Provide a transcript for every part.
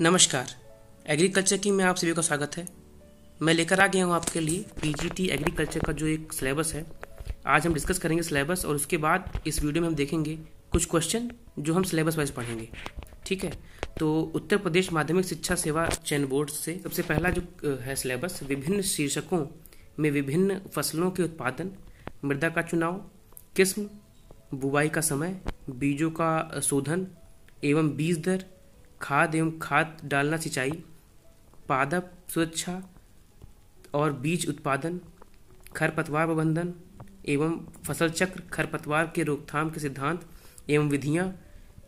नमस्कार। एग्रीकल्चर की में आप सभी का स्वागत है। मैं लेकर आ गया हूँ आपके लिए पीजीटी एग्रीकल्चर का जो एक सिलेबस है। आज हम डिस्कस करेंगे सिलेबस और उसके बाद इस वीडियो में हम देखेंगे कुछ क्वेश्चन जो हम सिलेबस वाइज पढ़ेंगे। ठीक है, तो उत्तर प्रदेश माध्यमिक शिक्षा सेवा चयन बोर्ड से सबसे पहला जो है सिलेबस, विभिन्न शीर्षकों में विभिन्न फसलों के उत्पादन, मृदा का चुनाव, किस्म, बुवाई का समय, बीजों का शोधन एवं बीज दर, खाद एवं खाद डालना, सिंचाई, पादप सुरक्षा और बीज उत्पादन, खरपतवार प्रबंधन एवं फसल चक्र, खरपतवार के रोकथाम के सिद्धांत एवं विधियां,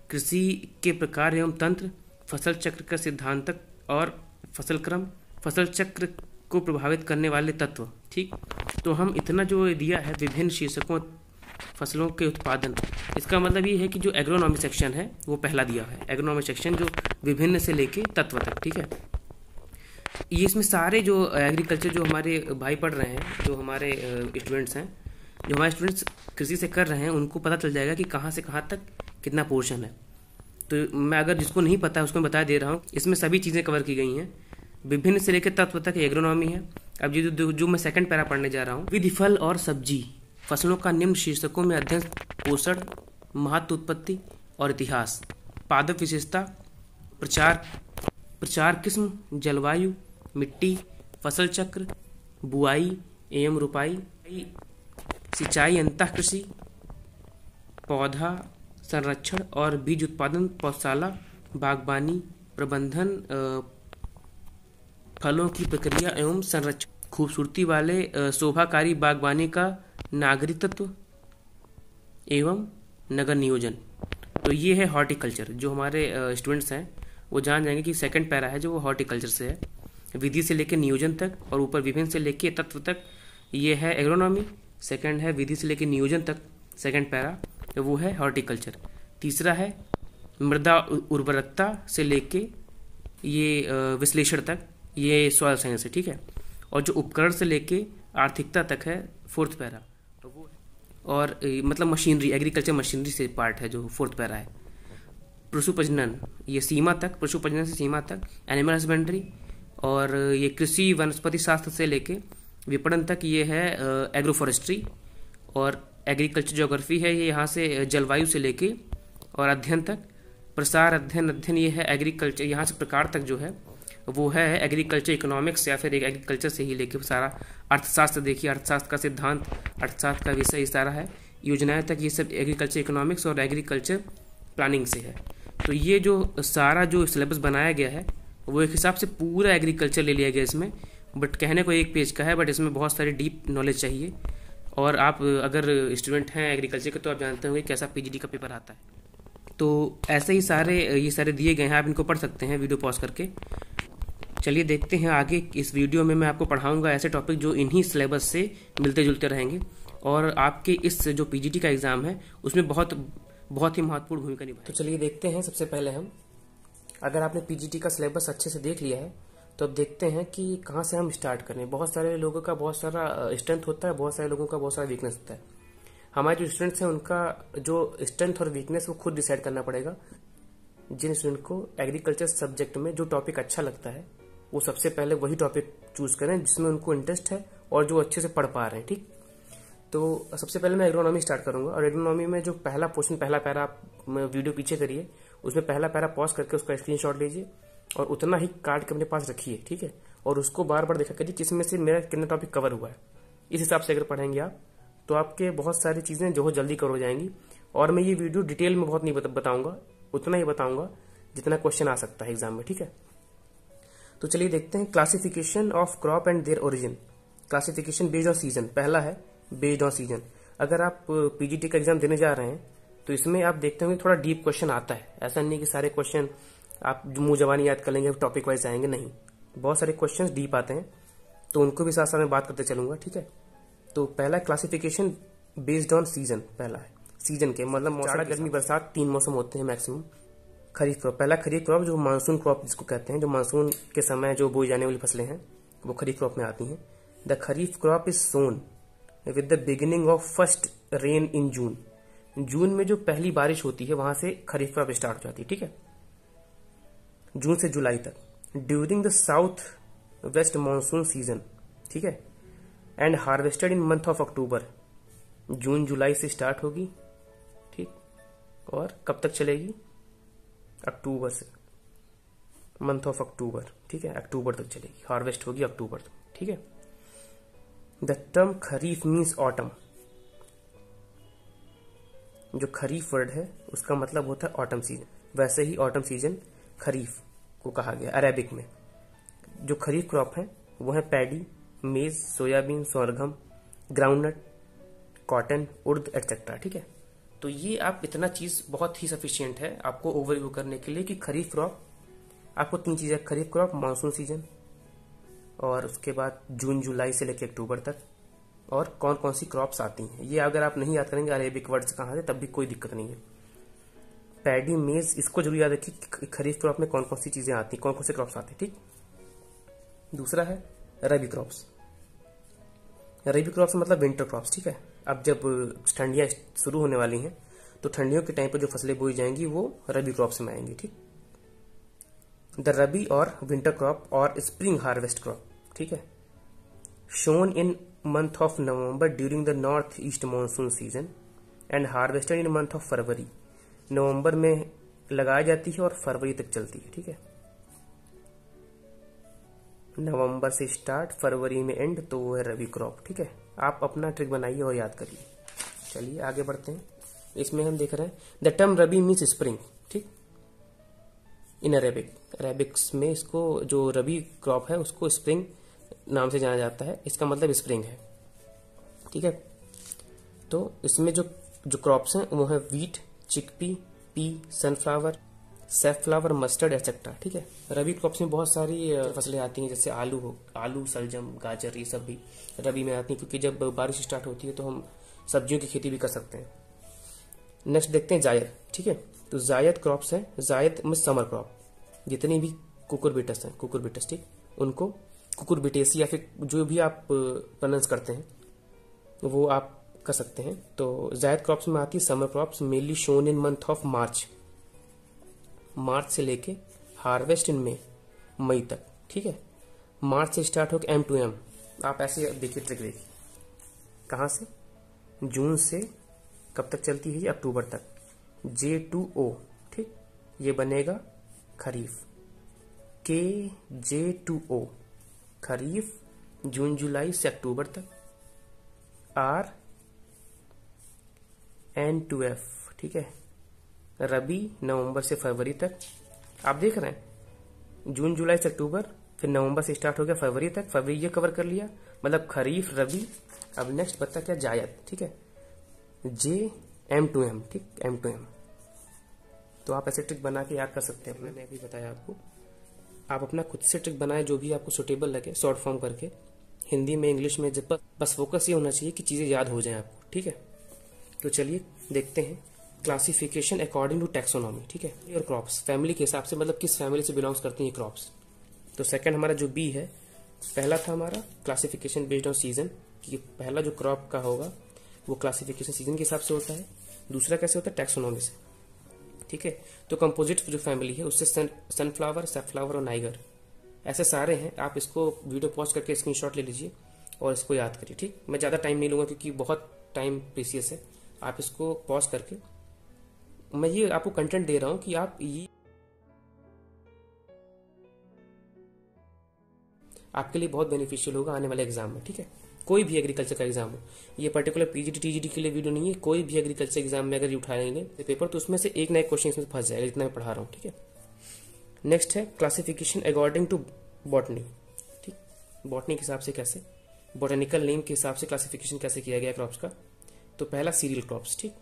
कृषि के प्रकार एवं तंत्र, फसल चक्र का सिद्धांतक और फसल क्रम, फसल चक्र को प्रभावित करने वाले तत्व। ठीक, तो हम इतना जो दिया है विभिन्न शीर्षकों फसलों के उत्पादन, इसका मतलब ये है कि जो एग्रोनॉमी सेक्शन है वो पहला दिया है। एग्रोनॉमी सेक्शन जो विभिन्न से लेके तत्व तक। ठीक है, ये इसमें सारे जो एग्रीकल्चर जो हमारे भाई पढ़ रहे हैं, जो हमारे स्टूडेंट्स हैं, जो हमारे स्टूडेंट्स कृषि से कर रहे हैं, उनको पता चल जाएगा कि कहाँ से कहाँ तक कितना पोर्शन है। तो मैं अगर जिसको नहीं पता है उसको मैं बता दे रहा हूँ, इसमें सभी चीज़ें कवर की गई हैं। विभिन्न से लेकर तत्व तक एग्रोनॉमी है। अब ये जो मैं सेकंड पैरा पढ़ने जा रहा हूँ, विधि, फल और सब्जी फसलों का निम्न शीर्षकों में अध्ययन, पोषण, महत्व, उत्पत्ति और इतिहास, पादप विशेषता, प्रचार, किस्म, जलवायु, मिट्टी, फसल चक्र, बुआई एवं रोपाई, सिंचाई, अंतः कृषि, पौधा संरक्षण और बीज उत्पादन, पौधशाला, बागवानी, प्रबंधन, फलों की प्रक्रिया एवं संरक्षण, खूबसूरती वाले शोभाकारी बागवानी का नागरिकत्व एवं नगर नियोजन। तो ये है हॉर्टिकल्चर। जो हमारे स्टूडेंट्स हैं वो जान जाएंगे कि सेकंड पैरा है जो वो हॉर्टिकल्चर से है, विधि से लेकर नियोजन तक और ऊपर विभिन्न से लेकर तत्व तक ये है एग्रोनॉमी। सेकंड है विधि से लेकर नियोजन तक, सेकंड पैरा, तो वो है हॉर्टिकल्चर। तीसरा है मृदा उर्वरकता से लेके ये विश्लेषण तक, ये सॉइल साइंस है। ठीक है, और जो उपकरण से लेके आर्थिकता तक है फोर्थ पैरा, और मतलब मशीनरी, एग्रीकल्चर मशीनरी से पार्ट है जो फोर्थ पैरा है। पशु प्रजनन, ये सीमा तक, पशु प्रजनन से सीमा तक, एनिमल हस्बेंड्री, और ये कृषि वनस्पति शास्त्र से लेके विपणन तक ये है एग्रो फॉरेस्ट्री, और एग्रीकल्चर ज्योग्राफी है ये यहाँ से जलवायु से लेके और अध्ययन तक, प्रसार, अध्ययन ये है एग्रीकल्चर, यहाँ से प्रकार तक जो है वो है एग्रीकल्चर इकोनॉमिक्स, या फिर एग्रीकल्चर से ही लेके सारा अर्थशास्त्र देखिए, अर्थशास्त्र का सिद्धांत, अर्थशास्त्र का विषय सारा है, योजनाएं तक, ये सब एग्रीकल्चर इकोनॉमिक्स और एग्रीकल्चर प्लानिंग से है। तो ये जो सारा जो सिलेबस बनाया गया है वो एक हिसाब से पूरा एग्रीकल्चर ले लिया गया इसमें, बट कहने को एक पेज का है, बट इसमें बहुत सारी डीप नॉलेज चाहिए। और आप अगर स्टूडेंट हैं एग्रीकल्चर के तो आप जानते होंगे कैसा पीजीडी का पेपर आता है। तो ऐसे ही ये सारे दिए गए हैं, आप इनको पढ़ सकते हैं वीडियो पॉज करके। चलिए देखते हैं आगे। इस वीडियो में मैं आपको पढ़ाऊंगा ऐसे टॉपिक जो इन्हीं सिलेबस से मिलते जुलते रहेंगे और आपके इस जो पीजीटी का एग्जाम है उसमें बहुत ही महत्वपूर्ण भूमिका निभाएंगे। तो चलिए देखते हैं। सबसे पहले हम, अगर आपने पीजीटी का सिलेबस अच्छे से देख लिया है तो अब देखते हैं कि कहाँ से हम स्टार्ट करें। बहुत सारे लोगों का बहुत सारा स्ट्रेंथ होता है, बहुत सारे लोगों का बहुत सारा वीकनेस होता है। हमारे जो स्टूडेंट्स हैं उनका जो स्ट्रेंथ और वीकनेस वो खुद डिसाइड करना पड़ेगा। जिन स्टूडेंट को एग्रीकल्चर सब्जेक्ट में जो टॉपिक अच्छा लगता है वो सबसे पहले वही टॉपिक चूज करें जिसमें उनको इंटरेस्ट है और जो अच्छे से पढ़ पा रहे हैं। ठीक, तो सबसे पहले मैं एग्रोनॉमी स्टार्ट करूंगा, और एग्रोनॉमी में जो पहला पोर्शन, पहला पैरा, आप वीडियो पीछे करिए, उसमें पहला पैरा पॉज करके उसका स्क्रीनशॉट लीजिए और उतना ही काट के अपने पास रखिए। ठीक है, और उसको बार बार देखा करिए किसमें से मेरा कितना टॉपिक कवर हुआ है। इस हिसाब से अगर पढ़ेंगे आप तो आपके बहुत सारी चीजें जो जल्दी कवर हो जाएंगी। और मैं ये वीडियो डिटेल में बहुत नहीं बताऊंगा, उतना ही बताऊंगा जितना क्वेश्चन आ सकता है एग्जाम में। ठीक है, तो चलिए देखते हैं। Classification of crop and their origin, classification based on season, पहला है बेस्ड ऑन सीजन। अगर आप पीजीटी का एग्जाम देने जा रहे हैं तो इसमें आप देखते होंगे थोड़ा डीप क्वेश्चन आता है। ऐसा नहीं कि सारे क्वेश्चन आप मुंह जबानी याद कर लेंगे, टॉपिक वाइज आएंगे, नहीं, बहुत सारे क्वेश्चन डीप आते हैं, तो उनको भी साथ साथ में बात करते चलूंगा। ठीक है, तो पहला क्लासिफिकेशन बेस्ड ऑन सीजन, पहला है सीजन के, मतलब जाड़ा, गर्मी, बरसात, 3 मौसम होते हैं मैक्सिमम। खरीफ क्रॉप, पहला खरीफ क्रॉप जो मानसून क्रॉप जिसको कहते हैं, जो मानसून के समय जो बोई जाने वाली फसलें हैं वो खरीफ क्रॉप में आती हैं। The kharif crop is sown with the beginning of first rain in June. जून में जो पहली बारिश होती है वहां से खरीफ क्रॉप स्टार्ट हो जाती है। ठीक है, जून से जुलाई तक, during the south west monsoon season, ठीक है, and harvested in month of October. जून जुलाई से स्टार्ट होगी, ठीक, और कब तक चलेगी? अक्टूबर से, मंथ ऑफ अक्टूबर, ठीक है, अक्टूबर तक चलेगी, हार्वेस्ट होगी अक्टूबर तक, ठीक है। The term kharif means autumn, जो खरीफ वर्ड है उसका मतलब होता है ऑटम सीजन, वैसे ही ऑटम सीजन खरीफ को कहा गया अरेबिक में। जो खरीफ क्रॉप है वो है पैडी, मेज, सोयाबीन, सोरगम, ग्राउंडनट, कॉटन, उर्द एटसेट्रा, ठीक है। तो ये आप इतना चीज बहुत ही सफिशियंट है आपको ओवरव्यू करने के लिए कि खरीफ क्रॉप, आपको 3 चीजें, खरीफ क्रॉप, मानसून सीजन, और उसके बाद जून जुलाई से लेकर अक्टूबर तक, और कौन कौन सी क्रॉप्स आती हैं। ये अगर आप नहीं याद करेंगे अरेबिक वर्ड्स कहाँ से, तब भी कोई दिक्कत नहीं है। पैडी, मेज, इसको जरूर याद रखिए खरीफ क्रॉप में कौन कौन सी चीजें आती हैं, कौन कौन से क्रॉप्स आते हैं, ठीक। दूसरा है रबी क्रॉप्स। रबी क्रॉप्स मतलब विंटर क्रॉप्स, ठीक है। अब जब ठंडियां शुरू होने वाली हैं तो ठंडियों के टाइम पर जो फसलें बोई जाएंगी वो रबी क्रॉप्स में आएंगी, ठीक। द रबी और विंटर क्रॉप और स्प्रिंग हार्वेस्ट क्रॉप, ठीक है, sown in month of November during the north east monsoon season and harvested in month of February. नवंबर में लगाई जाती है और फरवरी तक चलती है, ठीक है। नवंबर से स्टार्ट, फरवरी में एंड, तो वो है रबी क्रॉप, ठीक है। आप अपना ट्रिक बनाइए और याद करिए। चलिए आगे बढ़ते हैं। इसमें हम देख रहे हैं the term rabi means spring, ठीक, इन अरेबिक। अरेबिक्स में इसको, जो रबी क्रॉप है उसको स्प्रिंग नाम से जाना जाता है, इसका मतलब स्प्रिंग है, ठीक है। तो इसमें जो जो क्रॉप्स हैं वो है wheat, chickpea, pea, sunflower, safflower, mustard etcetera, ठीक है। रबी क्रॉप्स में बहुत सारी फसलें आती हैं, जैसे आलू, सलजम, गाजर, ये सब भी रबी में आती हैं, क्योंकि जब बारिश स्टार्ट होती है तो हम सब्जियों की खेती भी कर सकते हैं। नेक्स्ट देखते हैं जायद, ठीक है। तो जायद क्रॉप्स हैं, जायद में समर क्रॉप, जितनी भी कुकुरबिटस हैं, कुकुरबिटस, ठीक, उनको कुकुरबिटेसी या फिर जो भी आप प्रोनाउंस करते हैं वो आप कर सकते हैं। तो जायद क्रॉप्स में आती है summer crops, mainly sown in month of March, मार्च से लेके हार्वेस्ट इन मई तक, ठीक है। मार्च से स्टार्ट होकर M to M, आप ऐसे देखिए, ट्रिक देखिए, कहाँ से, जून से कब तक चलती है ये, अक्टूबर तक, J to O, ठीक, ये बनेगा खरीफ, KJ to O खरीफ, जून जुलाई से अक्टूबर तक, R N to F, ठीक है, रबी नवंबर से फरवरी तक। आप देख रहे हैं जून जुलाई से अक्टूबर, फिर नवंबर से स्टार्ट हो गया फरवरी तक, फरवरी ये कवर कर लिया, मतलब खरीफ, रबी। अब नेक्स्ट बता क्या, जायद, ठीक है, J M to M, ठीक, M to M। तो आप ऐसे ट्रिक बना के याद कर सकते हैं, मैंने अभी बताया आपको। आप अपना खुद से ट्रिक बनाए जो भी आपको सुटेबल लगे, शॉर्ट फॉर्म करके, हिंदी में, इंग्लिश में, जब बस फोकस ये होना चाहिए कि चीजें याद हो जाएं आपको, ठीक है। तो चलिए देखते हैं क्लासिफिकेशन अकॉर्डिंग टू टैक्सोनॉमी, ठीक है, और क्रॉप्स फैमिली के हिसाब से, मतलब किस फैमिली से बिलोंग्स करती हैं क्रॉप्स। तो सेकंड हमारा जो बी है, पहला था हमारा क्लासिफिकेशन बेस्ड ऑन सीजन, कि पहला जो क्रॉप का होगा वो क्लासिफिकेशन सीजन के हिसाब से होता है। दूसरा कैसे होता है, टैक्सोनॉमी से, ठीक है। तो कंपोजिट जो फैमिली है उससे सनफ्लावर, सैफफ्लावर और नाइगर, ऐसे सारे हैं। आप इसको वीडियो पॉज करके स्क्रीनशॉट ले लीजिए और इसको याद करिए, ठीक। मैं ज्यादा टाइम नहीं लूंगा क्योंकि बहुत टाइम प्रीसियस है। आप इसको पॉज करके, मैं ये आपको कंटेंट दे रहा हूं कि आप ये आपके लिए बहुत बेनिफिशियल होगा आने वाले एग्जाम में, ठीक है। कोई भी एग्रीकल्चर का एग्जाम हो, ये पर्टिकुलर पीजीटी टीजीटी के लिए वीडियो नहीं है, कोई भी एग्रीकल्चर एग्जाम में अगर ये उठाएंगे पेपर तो उसमें से एक ना एक क्वेश्चन इसमें फंस जाएगा, जितना मैं पढ़ा रहा हूँ, ठीक है। नेक्स्ट है क्लासिफिकेशन अकॉर्डिंग टू बॉटनी, ठीक, बॉटनी के हिसाब से कैसे, बोटेनिकल नेम के हिसाब से क्लासिफिकेशन कैसे किया गया क्रॉप्स का। तो पहला सीरियल क्रॉप्स, ठीक,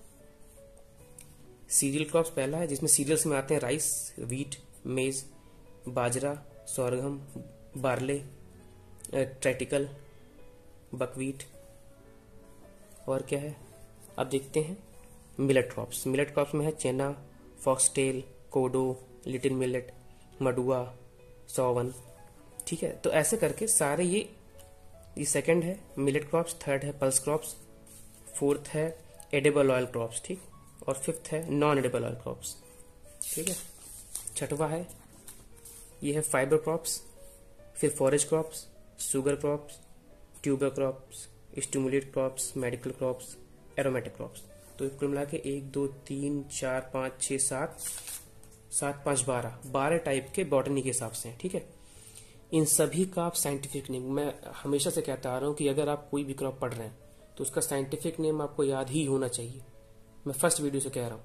सीरियल क्रॉप्स पहला है, जिसमें सीरियल्स में आते हैं राइस, वीट, मेज, बाजरा, सोरगम, बार्ले, ट्रैटिकल, बकवीट, और क्या है, अब देखते हैं मिलेट क्रॉप्स। मिलेट क्रॉप्स में है चना, फॉक्सटेल, कोडो, लिटिल मिलेट, मडुआ, सौवन, ठीक है। तो ऐसे करके सारे ये सेकंड है मिलेट क्रॉप्स, थर्ड है पल्स क्रॉप्स, फोर्थ है एडेबल ऑयल क्रॉप्स, ठीक, और फिफ्थ है नॉन एडेबल ऑयल क्रॉप्स, ठीक है। छठवां है ये है फाइबर क्रॉप्स, फिर forage crops, sugar crops, tuber crops, stimulate crops, medical crops, aromatic crops. तो कुल मिला के 1 2 3 4 5 6 7 7 5 12 टाइप के बॉटनी के हिसाब से हैं, ठीक है। इन सभी का आप साइंटिफिक नेम, मैं हमेशा से कहता आ रहा हूँ कि अगर आप कोई भी क्रॉप पढ़ रहे हैं तो उसका साइंटिफिक नेम आपको याद ही होना चाहिए। मैं फर्स्ट वीडियो से कह रहा हूँ,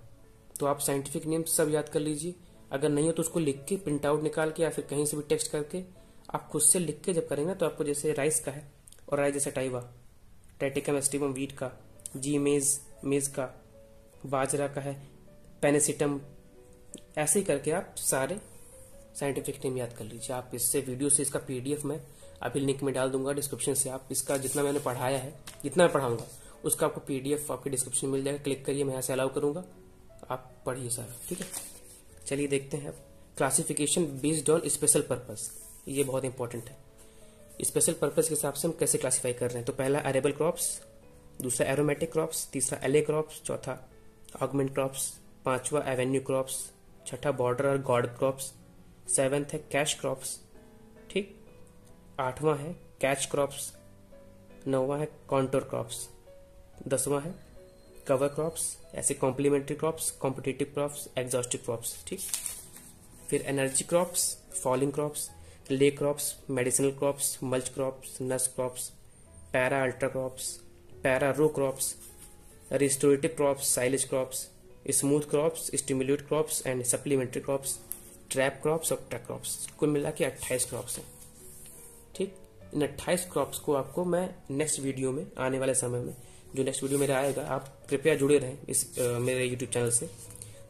तो आप साइंटिफिक नेम सब याद कर लीजिए। अगर नहीं हो तो उसको लिख के प्रिंट आउट निकाल के या फिर कहीं से भी टेक्स्ट करके आप खुद से लिख के जब करेंगे तो आपको, जैसे राइस का है और राइस जैसे टाइवा, टेटिकम एस्टिवम वीट का, जी मेज का, बाजरा का है, पेनिसिटम, ऐसे ही करके आप सारे साइंटिफिक नेम याद कर लीजिए। आप इससे वीडियो से इसका पीडीएफ मैं अभी लिंक में डाल दूंगा डिस्क्रिप्शन से। आप इसका जितना मैंने पढ़ाया है, जितना मैं पढ़ाऊंगा उसका आपको पीडीएफ आपके डिस्क्रिप्शन में मिल जाएगा। क्लिक करिए, मैं यहाँ से अलाउ करूंगा, आप पढ़िए सारा, ठीक है। चलिए देखते हैं अब classification based on special purpose. ये बहुत इंपॉर्टेंट है। स्पेशल पर्पस के हिसाब से हम कैसे क्लासीफाई कर रहे हैं। तो पहला अरेबल क्रॉप्स, दूसरा एरोमेटिक क्रॉप्स, तीसरा एले क्रॉप्स, चौथा ऑगमेंट क्रॉप्स, पांचवा एवेन्यू क्रॉप्स, छठा बॉर्डर और गॉर्ड क्रॉप्स, 7th है कैश क्रॉप्स, ठीक, 8वां है कैच क्रॉप्स, 9वां है कॉन्टोर क्रॉप्स, 10वां है कवर क्रॉप्स, ऐसे complementary crops, competitive crops, exhaustive crops, ठीक। फिर energy crops, falling crops, ley crops, medicinal crops, mulch crops, nurse crops, para ultra crops, para row crops, restorative crops, silage crops, smooth crops, stimulate crops and supplementary crops, trap crops और track crops. कुल मिला के 28 crops हैं, ठीक। इन 28 crops को आपको मैं next video में, आने वाले समय में जो नेक्स्ट वीडियो मेरा आएगा, आप कृपया जुड़े रहें इस मेरे यूट्यूब चैनल से।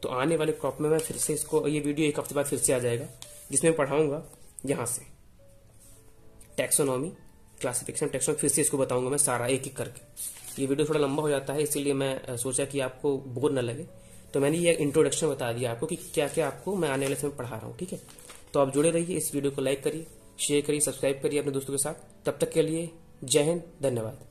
तो आने वाले क्रॉप में मैं फिर से इसको, ये वीडियो 1 हफ्ते बाद फिर से आ जाएगा, जिसमें पढ़ाऊंगा यहाँ से टैक्सोनॉमी, क्लासिफिकेशन, टैक्सोनॉमी, फिर से इसको बताऊंगा मैं सारा एक एक करके। ये वीडियो थोड़ा लंबा हो जाता है, इसीलिए मैं सोचा कि आपको बोर न लगे, तो मैंने ये इंट्रोडक्शन बता दिया आपको कि क्या क्या आपको मैं आने वाले समय पढ़ा रहा हूँ, ठीक है। तो आप जुड़े रहिए, इस वीडियो को लाइक करिए, शेयर करिए, सब्सक्राइब करिए अपने दोस्तों के साथ। तब तक के लिए जय हिंद, धन्यवाद।